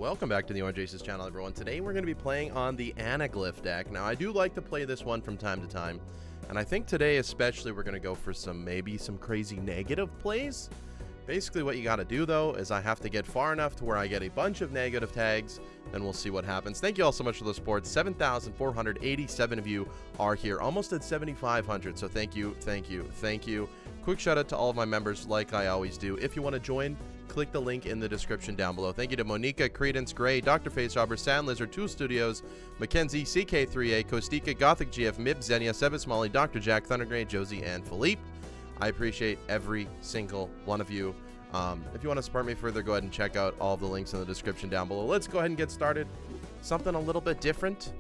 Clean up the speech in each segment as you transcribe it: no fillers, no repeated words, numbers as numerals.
Welcome back to the Orange Aces channel, everyone. Today we're going to be playing on the Anaglyph deck. Now, I do like to play this one from time to time, and I think today especially we're going to go for maybe some crazy negative plays. Basically what you got to do though is I have to get far enough to where I get a bunch of negative tags, then we'll see what happens. Thank you all so much for the support. 7,487 of you are here, almost at 7,500, so thank you. Quick shout out to all of my members like I always do. If you want to join, click the link in the description down below. Thank you to Monica, Credence, Gray, Dr. Facerobber, Sand Lizard, Tool Studios, Mackenzie, CK3A, Kostika, Gothic GF, Mib, Xenia, Sebas Molly, Dr. Jack, Thundergray, Josie, and Philippe. I appreciate every single one of you. If you want to support me further, go ahead and check out all the links in the description down below. Let's go ahead and get started. Something a little bit different.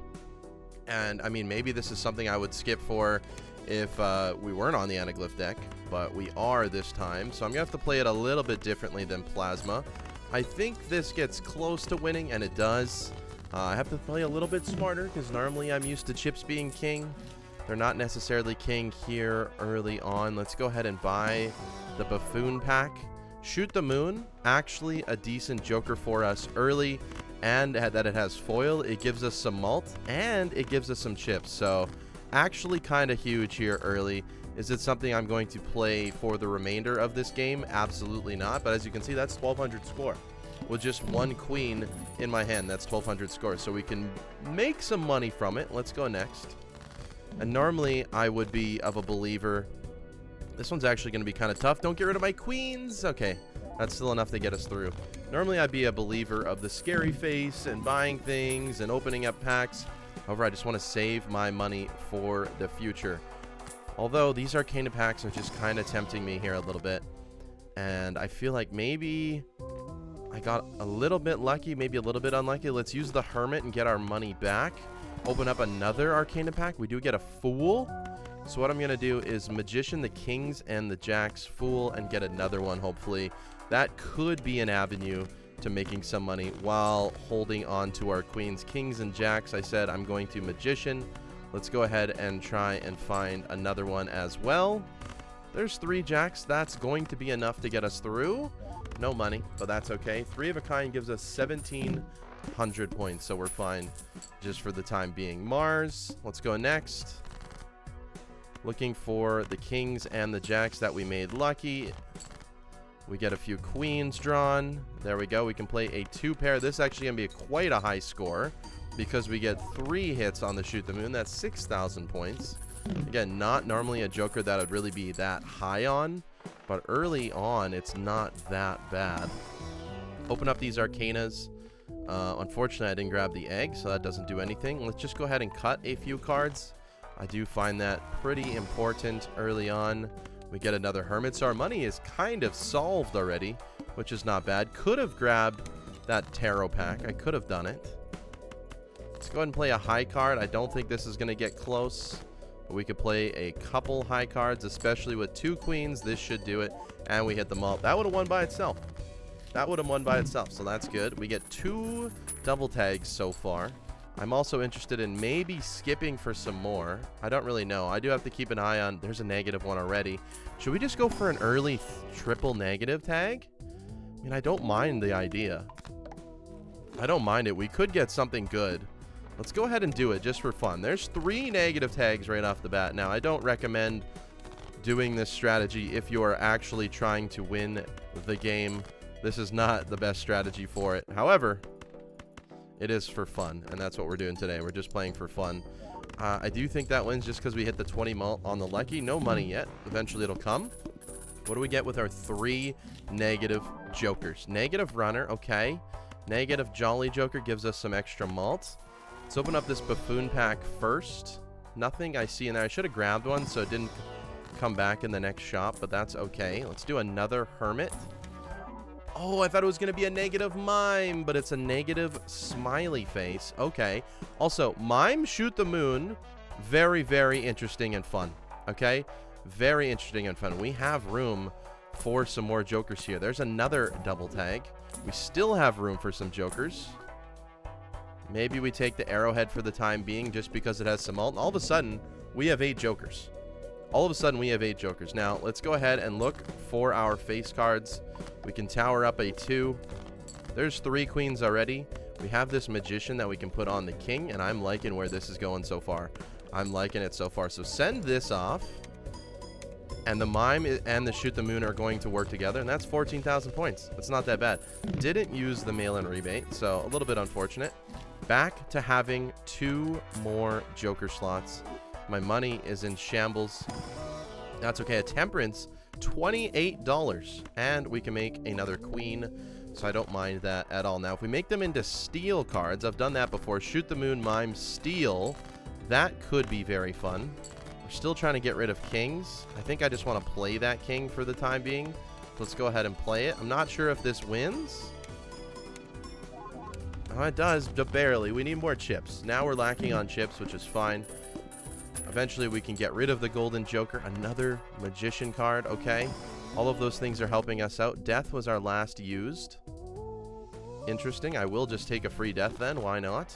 And, I mean, maybe this is something I would skip for if we weren't on the Anaglyph deck, but we are this time. So I'm going to have to play it a little bit differently than Plasma. I think this gets close to winning, and it does. I have to play a little bit smarter, because normally I'm used to chips being king. They're not necessarily king here early on. Let's go ahead and buy the Buffoon pack. Shoot the Moon, actually a decent joker for us early, and that it has foil. It gives us some malt, and it gives us some chips. So actually kind of huge here early. Is it something I'm going to play for the remainder of this game? Absolutely not. But as you can see, that's 1,200 score. With just one queen in my hand, that's 1,200 score. So we can make some money from it. Let's go next. And normally I would be of a believer. This one's actually going to be kind of tough. Don't get rid of my queens. Okay, that's still enough to get us through. Normally I'd be a believer of the scary face and buying things and opening up packs. However, I just want to save my money for the future. Although these Arcana packs are just kind of tempting me here a little bit. And I feel like maybe I got a little bit lucky, maybe a little bit unlucky. Let's use the Hermit and get our money back. Open up another Arcana pack. We do get a Fool. So what I'm going to do is Magician, the Kings, and the Jacks, Fool, and get another one, hopefully. That could be an avenue to making some money while holding on to our Queens, Kings, and Jacks. I said I'm going to Magician. Let's go ahead and try and find another one as well. There's 3 Jacks. That's going to be enough to get us through. No money, but that's okay. 3 of a kind gives us 1,700 points, so we're fine just for the time being. Mars, let's go next. Looking for the Kings and the Jacks that we made lucky. We get a few Queens drawn. There we go. We can play a 2-pair. This is actually going to be quite a high score because we get 3 hits on the Shoot the Moon. That's 6,000 points. Again, not normally a joker that would really be that high on, but early on, it's not that bad. Open up these Arcanas. Unfortunately, I didn't grab the egg, so that doesn't do anything. Let's just go ahead and cut a few cards. I do find that pretty important early on. We get another Hermit, so our money is kind of solved already, which is not bad. Could have grabbed that Tarot pack. I could have done it. Let's go ahead and play a high card. I don't think this is going to get close, but we could play a couple high cards, especially with 2 queens. This should do it, and we hit them all. That would have won by itself. That would have won by itself, so that's good. We get 2 double tags so far. I'm also interested in maybe skipping for some more. I don't really know. I do have to keep an eye on... There's a negative one already. Should we just go for an early triple negative tag? I mean, I don't mind the idea. I don't mind it. We could get something good. Let's go ahead and do it just for fun. There's 3 negative tags right off the bat. Now, I don't recommend doing this strategy if you are actually trying to win the game. This is not the best strategy for it. However, it is for fun, and that's what we're doing today. We're just playing for fun. I do think that wins just because we hit the 20 mult on the lucky. No money yet. Eventually it'll come. What do we get with our 3 negative jokers? Negative runner, okay. Negative jolly joker gives us some extra malt. Let's open up this Buffoon pack first. Nothing I see in there. I should have grabbed one so it didn't come back in the next shop, but that's okay. Let's do another Hermit. Oh, I thought it was going to be a negative Mime, but it's a negative smiley face. Okay. Also, Mime, Shoot the Moon, very, very interesting and fun. Okay? Very interesting and fun. We have room for some more jokers here. There's another double tag. We still have room for some jokers. Maybe we take the Arrowhead for the time being just because it has some malt. And all of a sudden, we have 8 jokers. All of a sudden, we have 8 jokers. Now, let's go ahead and look for our face cards. We can tower up a 2. There's 3 queens already. We have this magician that we can put on the king, and I'm liking where this is going so far. I'm liking it so far. So send this off, and the mime and the shoot the moon are going to work together, and that's 14,000 points. That's not that bad. Didn't use the mail-in rebate, so a little bit unfortunate. Back to having 2 more joker slots. My money is in shambles. That's okay. A temperance, $28, and we can make another queen, so I don't mind that at all. Now, if we make them into steel cards, I've done that before. Shoot the moon, mime, steel. That could be very fun. We're still trying to get rid of kings. I think I just want to play that king for the time being. So let's go ahead and play it. I'm not sure if this wins. Oh, it does, but barely. We need more chips. Now we're lacking on chips, which is fine. Eventually, we can get rid of the golden joker. Another magician card. Okay. All of those things are helping us out. Death was our last used. Interesting. I will just take a free death then. Why not?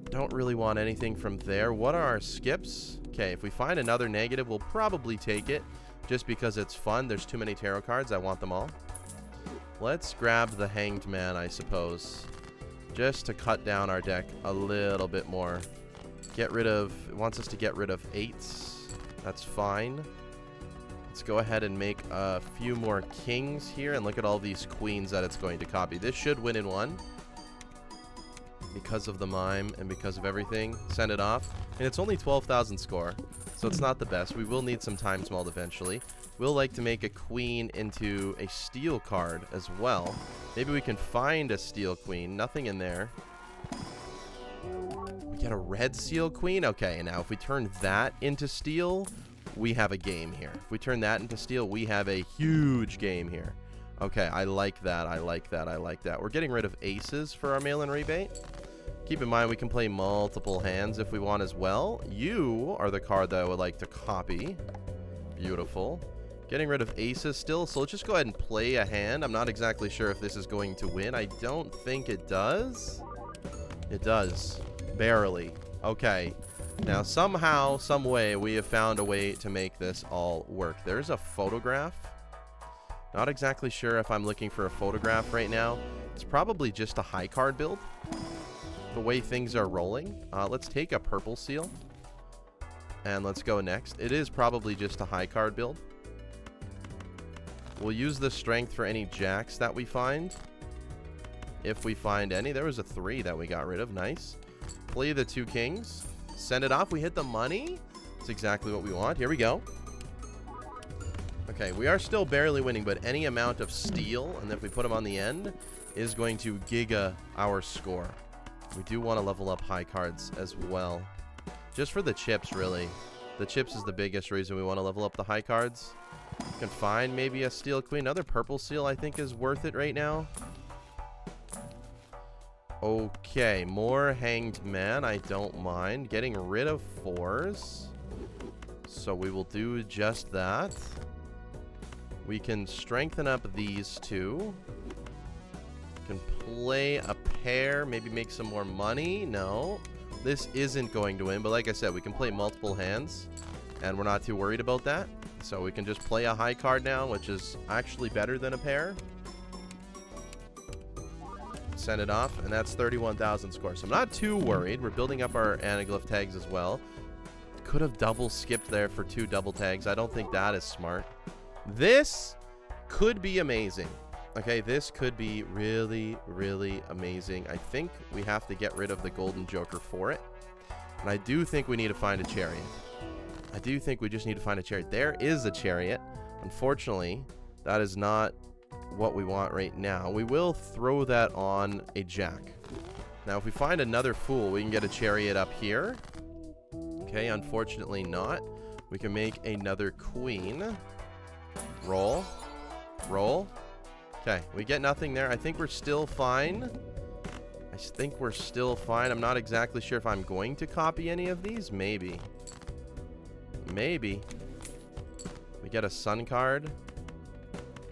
Don't really want anything from there. What are our skips? Okay, if we find another negative, we'll probably take it just because it's fun. There's too many tarot cards. I want them all. Let's grab the Hanged Man, I suppose, just to cut down our deck a little bit more. Get rid of... It wants us to get rid of 8s. That's fine. Let's go ahead and make a few more kings here, and look at all these queens that it's going to copy. This should win in 1. Because of the mime and because of everything. Send it off. And it's only 12,000 score, so it's not the best. We will need some time smalled eventually. We'll like to make a queen into a steel card as well. Maybe we can find a steel queen. Nothing in there. We get a red steel queen? Okay, and now if we turn that into steel, we have a game here. If we turn that into steel, we have a huge game here. Okay, I like that. I like that. I like that. We're getting rid of aces for our mail-in rebate. Keep in mind, we can play multiple hands if we want as well. You are the card that I would like to copy. Beautiful. Getting rid of aces still, so let's just go ahead and play a hand. I'm not exactly sure if this is going to win. I don't think it does. It does. Barely. Okay. Now, somehow, some way, we have found a way to make this all work. There's a photograph. Not exactly sure if I'm looking for a photograph right now. It's probably just a high card build. The way things are rolling. Let's take a purple seal. And let's go next. It is probably just a high card build. We'll use the strength for any jacks that we find. If we find any. There was a 3 that we got rid of. Nice. Play the 2 kings. Send it off. We hit the money. That's exactly what we want. Here we go. Okay, we are still barely winning, but any amount of steel, and if we put them on the end, is going to giga our score. We do want to level up high cards as well. Just for the chips, really. The chips is the biggest reason we want to level up the high cards. You can find maybe a steel queen. Another purple seal, I think, is worth it right now. Okay, more Hanged Man. I don't mind. Getting rid of 4s. So we will do just that. We can strengthen up these 2. Can play a pair, maybe make some more money. No, this isn't going to win, but like I said, we can play multiple hands, and we're not too worried about that. So we can just play a high card now, which is actually better than a pair. Send it off, and that's 31,000 score. So I'm not too worried. We're building up our anaglyph tags as well. Could have double skipped there for 2 double tags. I don't think that is smart. This could be amazing. Okay, this could be really, really amazing. I think we have to get rid of the golden joker for it. And I do think we need to find a chariot. I do think we just need to find a chariot. There is a chariot. Unfortunately, that is not what we want right now. We will throw that on a jack. Now, if we find another fool, we can get a chariot up here. Okay, unfortunately not. We can make another queen. Roll. Roll. Okay, we get nothing there. I think we're still fine. I think we're still fine. I'm not exactly sure if I'm going to copy any of these. Maybe. Maybe. We get a sun card.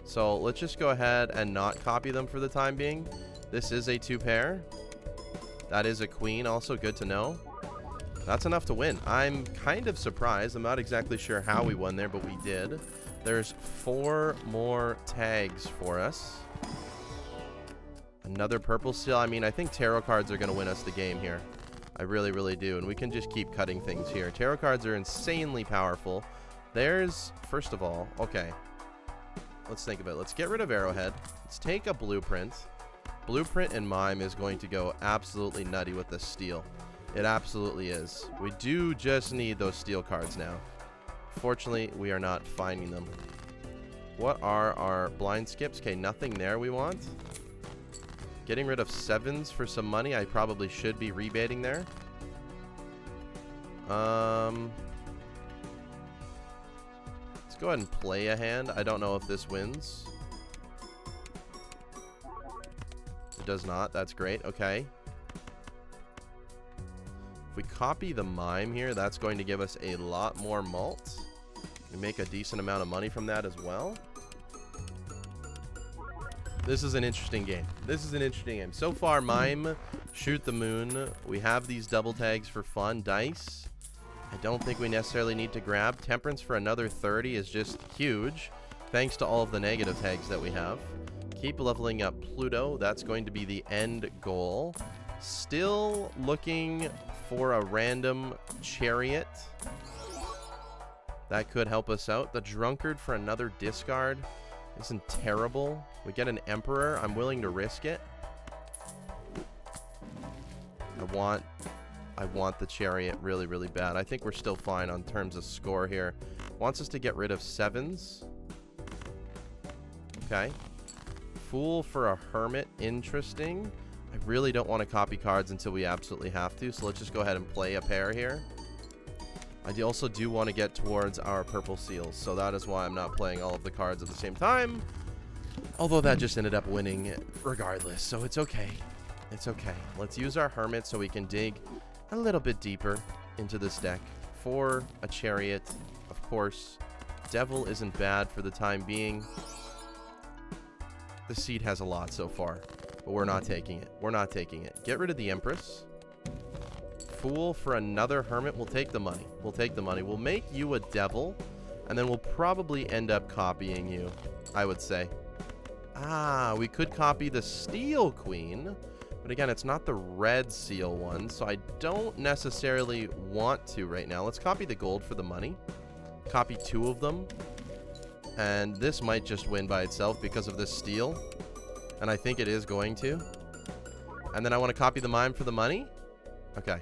So let's just go ahead and not copy them for the time being. This is a 2 pair. That is a queen. Also good to know. That's enough to win. I'm kind of surprised. I'm not exactly sure how we won there, but we did. There's 4 more tags for us. Another purple seal. I mean, I think tarot cards are going to win us the game here. I really, really do. And we can just keep cutting things here. Tarot cards are insanely powerful. There's, first of all, okay. Let's think of it. Let's get rid of Arrowhead. Let's take a Blueprint. Blueprint and Mime is going to go absolutely nutty with the steel. It absolutely is. We do just need those steel cards now. Fortunately, we are not finding them. What are our blind skips? Okay, nothing there we want. Getting rid of 7s for some money. I probably should be rebating there. Let's go ahead and play a hand. I don't know if this wins. It does not. That's great. Okay. If we copy the Mime here, that's going to give us a lot more malt. We make a decent amount of money from that as well. This is an interesting game. This is an interesting game. So far, Mime, Shoot the Moon. We have these double tags for fun. Dice. I don't think we necessarily need to grab. Temperance for another 30 is just huge, thanks to all of the negative tags that we have. Keep leveling up Pluto. That's going to be the end goal. Still looking for a random chariot. That could help us out. The Drunkard for another discard isn't terrible. We get an Emperor. I'm willing to risk it. I want the chariot really, really bad. I think we're still fine on terms of score here. Wants us to get rid of 7s. Okay. Fool for a Hermit. Interesting. I really don't want to copy cards until we absolutely have to, so let's just go ahead and play a pair here. I also do want to get towards our purple seals, so that is why I'm not playing all of the cards at the same time. Although that just ended up winning regardless, so it's okay. It's okay. Let's use our Hermit so we can dig a little bit deeper into this deck for a chariot. Of course, Devil isn't bad for the time being. The seed has a lot so far, but we're not taking it. We're not taking it. Get rid of the Empress. Fool for another Hermit. We'll take the money. We'll take the money. We'll make you a Devil, and then we'll probably end up copying you, I would say. Ah, we could copy the Steel Queen, but again, it's not the red seal one, so I don't necessarily want to right now. Let's copy the gold for the money. Copy 2 of them. And this might just win by itself because of this steel. And I think it is going to. And then I want to copy the Mime for the money. Okay.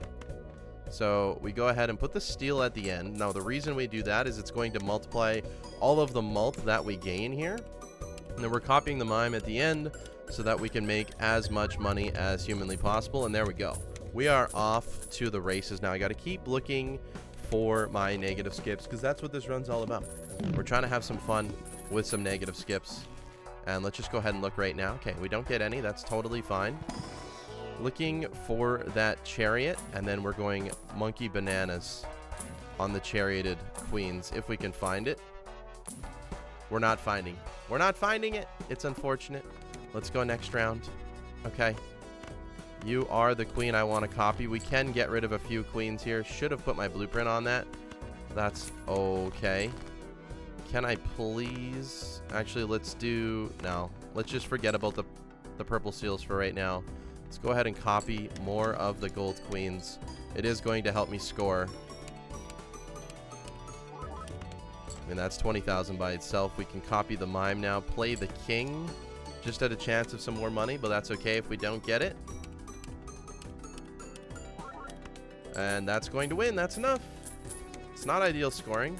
So we go ahead and put the steel at the end. Now the reason we do that is it's going to multiply all of the malt that we gain here. And then we're copying the Mime at the end so that we can make as much money as humanly possible. And there we go. We are off to the races now. I got to keep looking for my negative skips because that's what this run's all about. We're trying to have some fun with some negative skips. And let's just go ahead and look right now. Okay, we don't get any. That's totally fine. Looking for that chariot, and then we're going monkey bananas on the charioted queens if we can find it. We're not finding. We're not finding it. It's unfortunate. Let's go next round. Okay. You are the queen I want to copy. We can get rid of a few queens here. Should have put my blueprint on that. That's okay. Can I please... Actually, let's do... No. Let's just forget about the purple seals for right now. Let's go ahead and copy more of the gold queens. It is going to help me score. I mean, that's 20,000 by itself. We can copy the Mime now. Play the king. Just at a chance of some more money, but that's okay if we don't get it. And that's going to win. That's enough. It's not ideal scoring.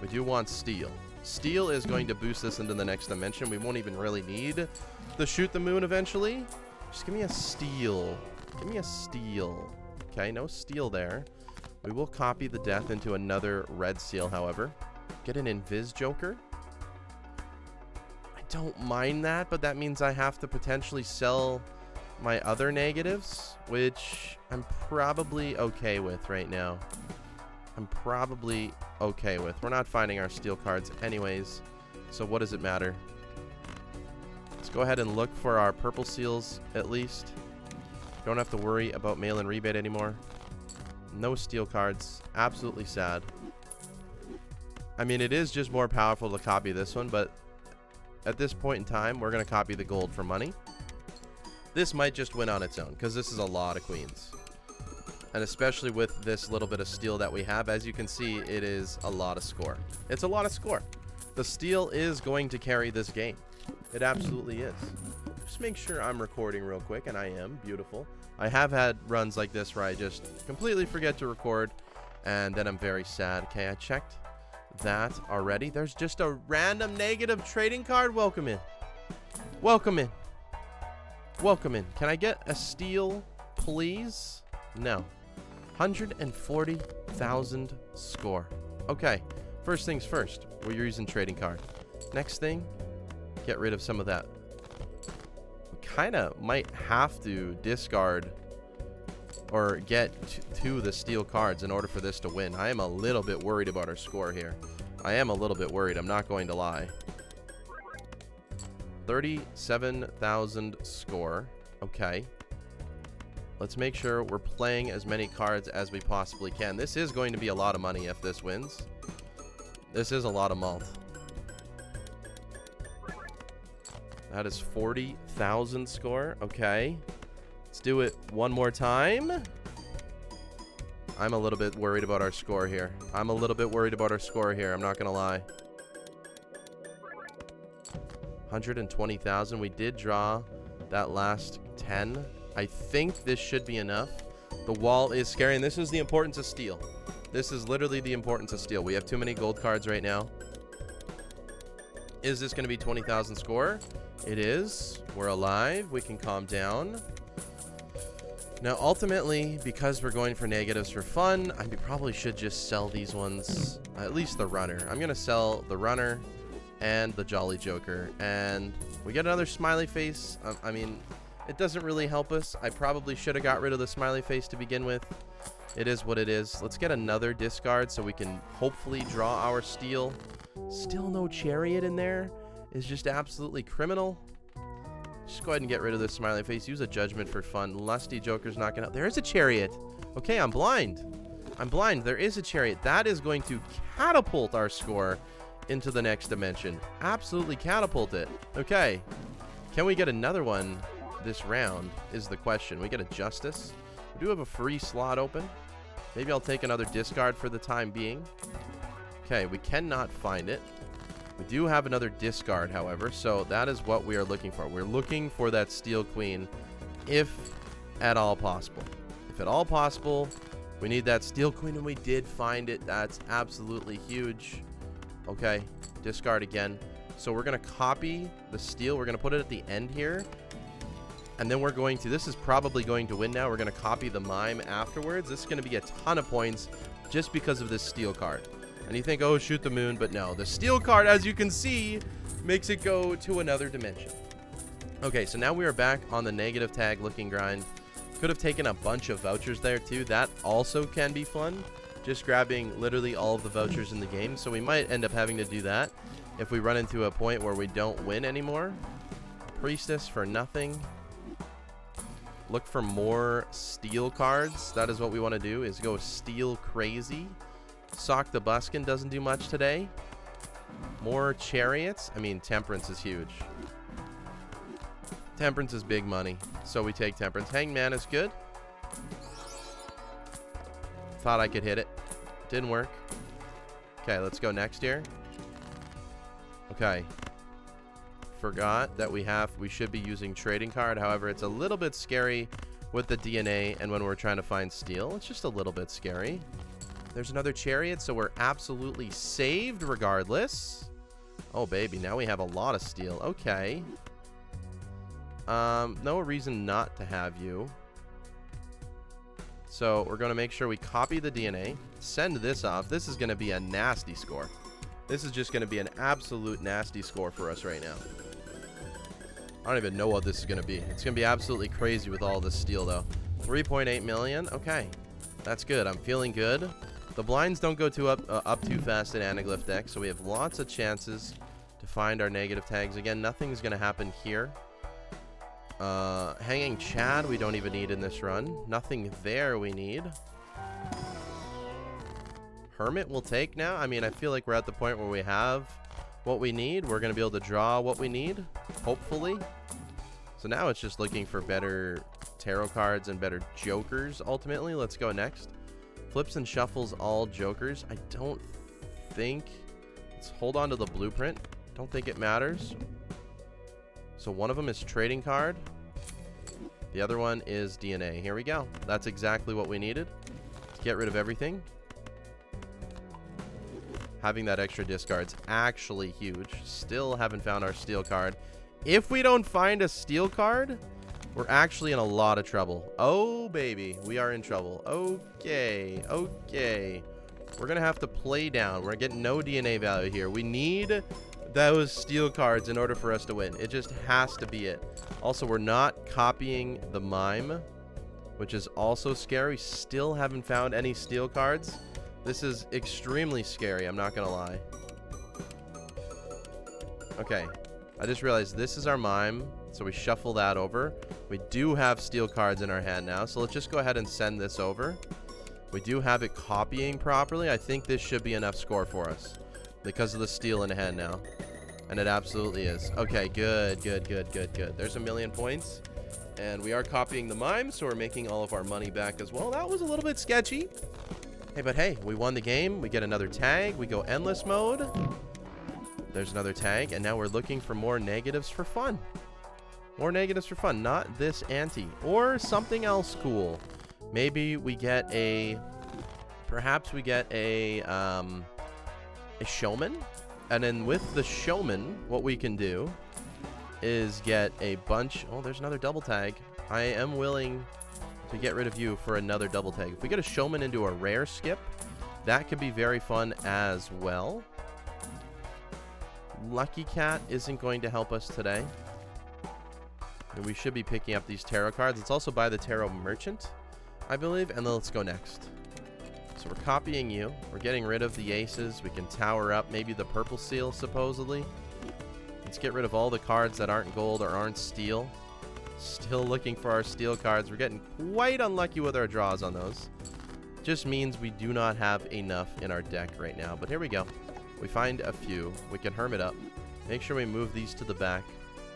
We do want steel. Steel is going to boost this into the next dimension. We won't even really need the Shoot the Moon eventually. Just give me a steel. Give me a steel. Okay, no steel there. We will copy the death into another red seal, however. Get an Invis Joker. I don't mind that, but that means I have to potentially sell my other negatives, which I'm probably okay with right now. I'm probably okay with. We're not finding our steel cards anyways, so what does it matter? Let's go ahead and look for our purple seals at least. Don't have to worry about mail-in rebate anymore. No steel cards. Absolutely sad. I mean, it is just more powerful to copy this one, but at this point in time, we're going to copy the gold for money. This might just win on its own, because this is a lot of queens. And especially with this little bit of steel that we have, as you can see, it is a lot of score. It's a lot of score. The steel is going to carry this game. It absolutely is. Just make sure I'm recording real quick, and I am. Beautiful. I have had runs like this where I just completely forget to record, and then I'm very sad. Okay, I checked that already. There's just a random negative trading card. Welcome in. Welcome in. Welcome in. Can I get a steel, please? No. 140,000 score. Okay. First things first. We're using trading card. Next thing, get rid of some of that. We kind of might have to discard or get to the steel cards in order for this to win. I am a little bit worried about our score here. I am a little bit worried. I'm not going to lie. 37,000 score. Okay. Let's make sure we're playing as many cards as we possibly can. This is going to be a lot of money if this wins. This is a lot of malt. That is 40,000 score. Okay. Let's do it one more time. I'm a little bit worried about our score here. I'm a little bit worried about our score here. I'm not going to lie. 120,000. We did draw that last 10. I think this should be enough. The wall is scary, and this is the importance of steel. This is literally the importance of steel. We have too many gold cards right now. Is this going to be 20,000 score? It is. We're alive. We can calm down. Now, ultimately, because we're going for negatives for fun, I probably should just sell these ones. At least the runner. I'm going to sell the runner and the Jolly Joker. And we get another smiley face. I mean, it doesn't really help us. I probably should have got rid of the smiley face to begin with. It is what it is. Let's get another discard so we can hopefully draw our steel. Still no chariot in there is just absolutely criminal. Just go ahead and get rid of this smiley face. Use a judgment for fun. Lusty Joker's not gonna... There is a chariot. Okay, I'm blind. I'm blind. There is a chariot. That is going to catapult our score into the next dimension. Absolutely catapult it. Okay. Can we get another one this round is the question. We get a Justice. We do have a free slot open. Maybe I'll take another discard for the time being. Okay, we cannot find it. We do have another discard, however, so that is what we are looking for. We're looking for that Steel Queen, if at all possible. If at all possible, we need that Steel Queen, and we did find it. That's absolutely huge. Okay, discard again. So we're going to copy the steel. We're going to put it at the end here. And then we're going to, this is probably going to win now. We're going to copy the mime afterwards. This is going to be a ton of points just because of this steel card. And you think, oh, shoot the moon. But no, the steel card, as you can see, makes it go to another dimension. Okay, so now we are back on the negative tag looking grind. Could have taken a bunch of vouchers there too. That also can be fun. Just grabbing literally all of the vouchers in the game. So we might end up having to do that if we run into a point where we don't win anymore. Priestess for nothing. Look for more steel cards. That is what we want to do, is go steel crazy. Sock the Buskin doesn't do much today. More chariots. I mean, Temperance is huge. Temperance is big money, so we take Temperance. Hangman is good. Thought I could hit it. Didn't work. Okay, let's go next here. Okay. Forgot that we should be using trading card. However, it's a little bit scary with the DNA and when we're trying to find steel. It's just a little bit scary. There's another chariot, so we're absolutely saved regardless. Oh, baby, now we have a lot of steel. Okay. No reason not to have you. So we're going to make sure we copy the DNA, send this off. This is going to be a nasty score. This is just going to be an absolute nasty score for us right now. I don't even know what this is going to be. It's going to be absolutely crazy with all this steel, though. 3.8 million. Okay. That's good. I'm feeling good. The blinds don't go up too fast in Anaglyph deck, so we have lots of chances to find our negative tags. Again, nothing's going to happen here. Hanging Chad we don't even need in this run. Nothing there we need. Hermit we'll take now. I mean, I feel like we're at the point where we have what we need. We're going to be able to draw what we need, hopefully. So now it's just looking for better tarot cards and better jokers, ultimately. Let's go next. Flips and shuffles all jokers. I don't think... Let's hold on to the blueprint. Don't think it matters. So one of them is trading card. The other one is DNA. Here we go. That's exactly what we needed. Let's get rid of everything. Having that extra discard's actually huge. Still haven't found our steel card. If we don't find a steel card, we're actually in a lot of trouble. Oh, baby. We are in trouble. Okay. Okay. We're going to have to play down. We're getting no DNA value here. We need those steel cards in order for us to win. It just has to be it. Also, we're not copying the mime, which is also scary. Still haven't found any steel cards. This is extremely scary, I'm not gonna lie. Okay, I just realized this is our mime, so we shuffle that over. We do have steel cards in our hand now, so let's just go ahead and send this over. We do have it copying properly. I think this should be enough score for us because of the steel in hand now. And it absolutely is. Okay, good, good, good, good, good. There's 1,000,000 points. And we are copying the mime, so we're making all of our money back as well. That was a little bit sketchy. Hey, but hey, we won the game. We get another tag. We go endless mode. There's another tag. And now we're looking for more negatives for fun. More negatives for fun. Not this ante. Or something else cool. Maybe we get a... Perhaps we get a showman. And then with the showman, what we can do is get a bunch... Oh, there's another double tag. I am willing to get rid of you for another double tag. If we get a showman into a rare skip, that could be very fun as well. Lucky Cat isn't going to help us today. And we should be picking up these tarot cards. Let's also buy the tarot merchant, I believe, and then let's go next. So we're copying you. We're getting rid of the aces. We can tower up maybe the purple seal, supposedly. Let's get rid of all the cards that aren't gold or aren't steel. Still looking for our steel cards. We're getting quite unlucky with our draws on those. Just means we do not have enough in our deck right now. But here we go. We find a few. We can hermit up. Make sure we move these to the back.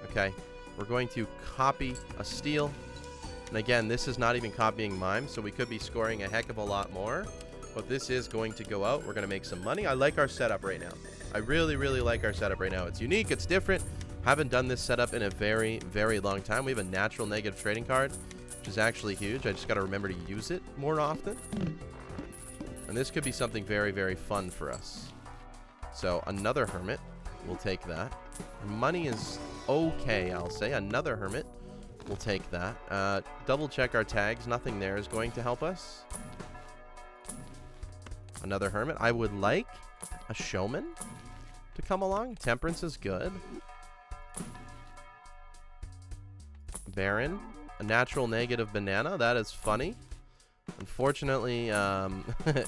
Okay. We're going to copy a steel. And again, this is not even copying mime, so we could be scoring a heck of a lot more. But this is going to go out. We're going to make some money. I like our setup right now. I really, really like our setup right now. It's unique. It's different. Haven't done this setup in a very, very long time. We have a natural negative trading card, which is actually huge. I just got to remember to use it more often. And this could be something very, very fun for us. So another hermit. We'll take that. Money is okay, I'll say. Another hermit. We'll take that. Double check our tags. Nothing there is going to help us. Another hermit. I would like a showman to come along. Temperance is good. Baron. A natural negative banana. That is funny. Unfortunately,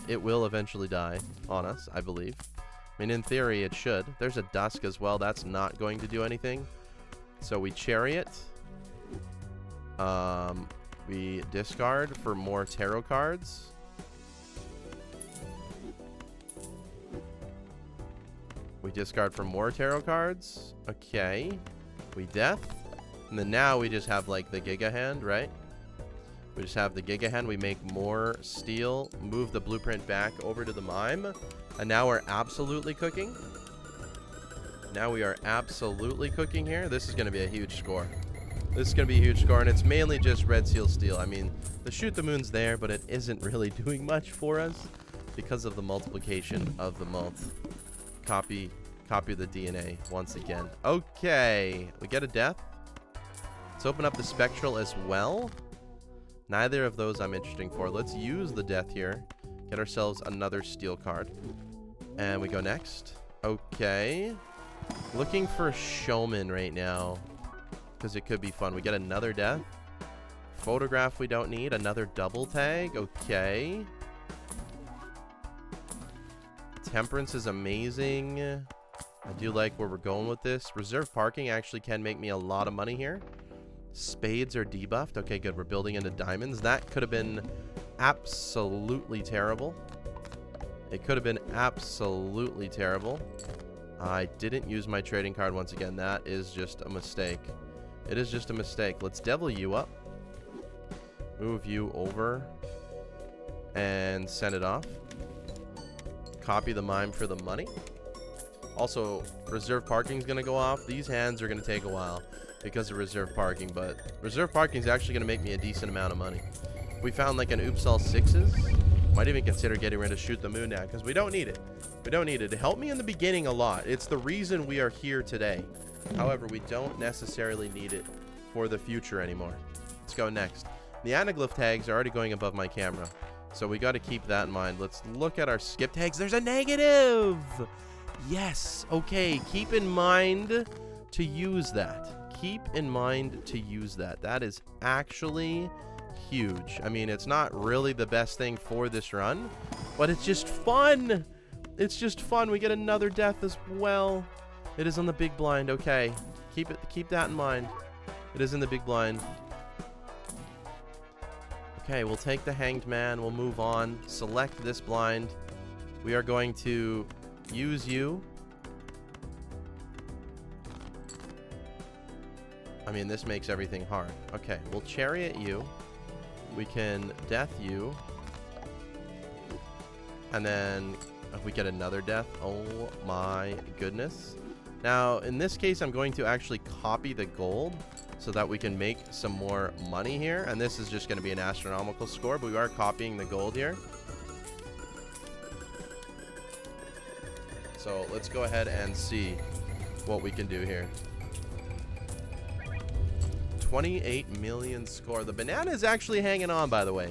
it will eventually die on us, I believe. I mean, in theory, it should. There's a dusk as well. That's not going to do anything. So we chariot. We discard for more tarot cards. We discard for more tarot cards. Okay. We death. And then now we just have like the Giga hand, right? We just have the Giga hand. We make more steel. Move the blueprint back over to the mime. And now we're absolutely cooking. Now we are absolutely cooking here. This is going to be a huge score. This is going to be a huge score. And it's mainly just red seal steel. I mean, the shoot the moon's there, but it isn't really doing much for us because of the multiplication of the mult. Copy the DNA once again. Okay, we get a death. Let's open up the spectral as well. Neither of those I'm interested for. Let's use the death here. Get ourselves another steel card. And we go next. Okay. Looking for a showman right now, because it could be fun. We get another death. Photograph we don't need. Another double tag. Okay. Temperance is amazing. I do like where we're going with this. Reserve parking actually can make me a lot of money here. Spades are debuffed. Okay, good. We're building into diamonds. That could have been absolutely terrible. It could have been absolutely terrible. I didn't use my trading card once again. That is just a mistake. It is just a mistake. Let's devil you up. Move you over. And send it off. Copy the mime for the money. Also, reserve parking is going to go off. These hands are going to take a while because of reserve parking. But reserve parking is actually going to make me a decent amount of money. We found like an oops all sixes. Might even consider getting rid of Shoot the Moon now because we don't need it. We don't need it. It helped me in the beginning a lot. It's the reason we are here today. However, we don't necessarily need it for the future anymore. Let's go next. The anaglyph tags are already going above my camera, so we got to keep that in mind. Let's look at our skip tags. There's a negative. Yes. Okay. Keep in mind to use that. Keep in mind to use that. That is actually huge. I mean, it's not really the best thing for this run, but it's just fun. It's just fun. We get another death as well. It is on the big blind. Okay. Keep that in mind. It is in the big blind. Okay, we'll take the hanged man. We'll move on. Select this blind. We are going to use you. I mean, this makes everything hard. Okay, we'll chariot you. We can death you. And then if we get another death, oh my goodness. Now, in this case, I'm going to actually copy the gold so that we can make some more money here. And this is just going to be an astronomical score, but we are copying the gold here. So let's go ahead and see what we can do here. 28 million score. The banana is actually hanging on, by the way.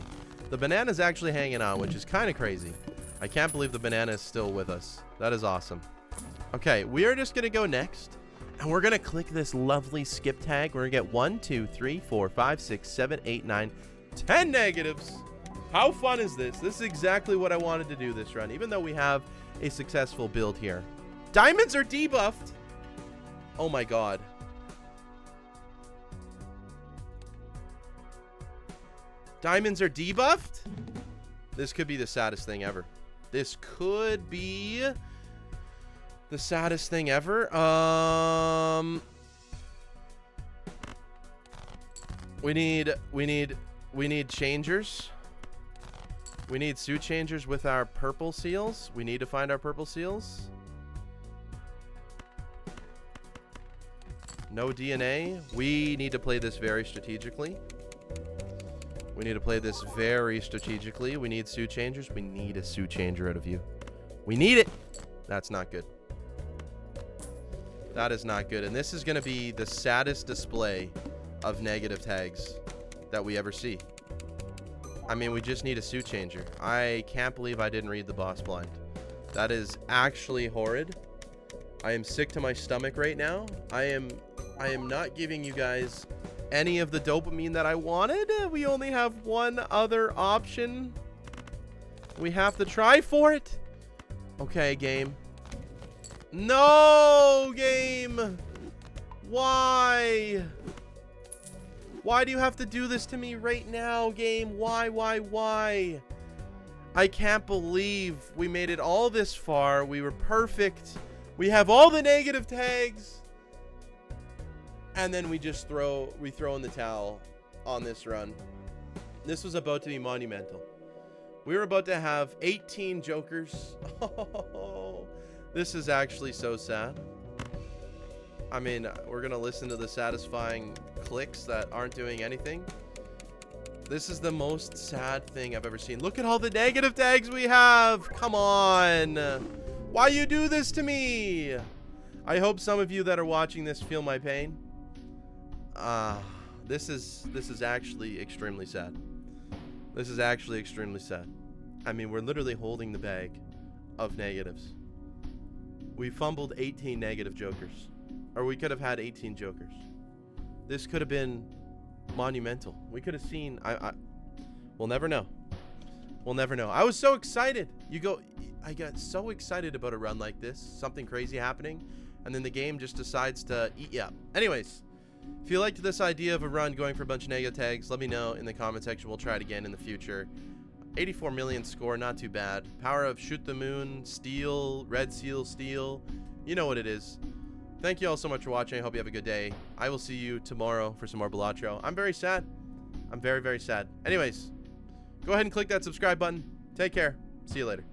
The banana is actually hanging on, which is kind of crazy. I can't believe the banana is still with us. That is awesome. Okay, we are just going to go next. And we're going to click this lovely skip tag. We're going to get 1, 2, 3, 4, 5, 6, 7, 8, 9, 10 negatives. How fun is this? This is exactly what I wanted to do this run, even though we have a successful build here. Diamonds are debuffed. Oh my god. Diamonds are debuffed? This could be the saddest thing ever. This could be the saddest thing ever. We need changers. We need suit changers with our purple seals. We need to find our purple seals. No DNA. We need to play this very strategically. We need to play this very strategically. We need suit changers. We need a suit changer out of you. We need it. That's not good. That is not good. And this is going to be the saddest display of negative tags that we ever see. I mean, we just need a suit changer. I can't believe I didn't read the boss blind. That is actually horrid. I am sick to my stomach right now. I am not giving you guys any of the dopamine that I wanted. We only have one other option. We have to try for it. Okay, game. No, game. Why? Why do you have to do this to me right now, game? Why? I can't believe we made it all this far. We were perfect. We have all the negative tags. And then we just throw in the towel on this run. This was about to be monumental. We were about to have 18 jokers. Oh, this is actually so sad. I mean, we're going to listen to the satisfying clicks that aren't doing anything. This is the most sad thing I've ever seen. Look at all the negative tags we have. Come on. Why you do this to me? I hope some of you that are watching this feel my pain. This is actually extremely sad. This is actually extremely sad. I mean, we're literally holding the bag of negatives. We fumbled 18 negative jokers. Or we could have had 18 jokers. This could have been monumental. We could have seen... We'll never know. We'll never know. I was so excited. I got so excited about a run like this. Something crazy happening. And then the game just decides to eat you up. Anyways, if you liked this idea of a run going for a bunch of negative tags, let me know in the comment section. We'll try it again in the future. 84 million score, not too bad. Power of Shoot the Moon, Steel, Red Seal, Steel. You know what it is. Thank you all so much for watching. I hope you have a good day. I will see you tomorrow for some more Balatro. I'm very sad. I'm very, very sad. Anyways, go ahead and click that subscribe button. Take care. See you later.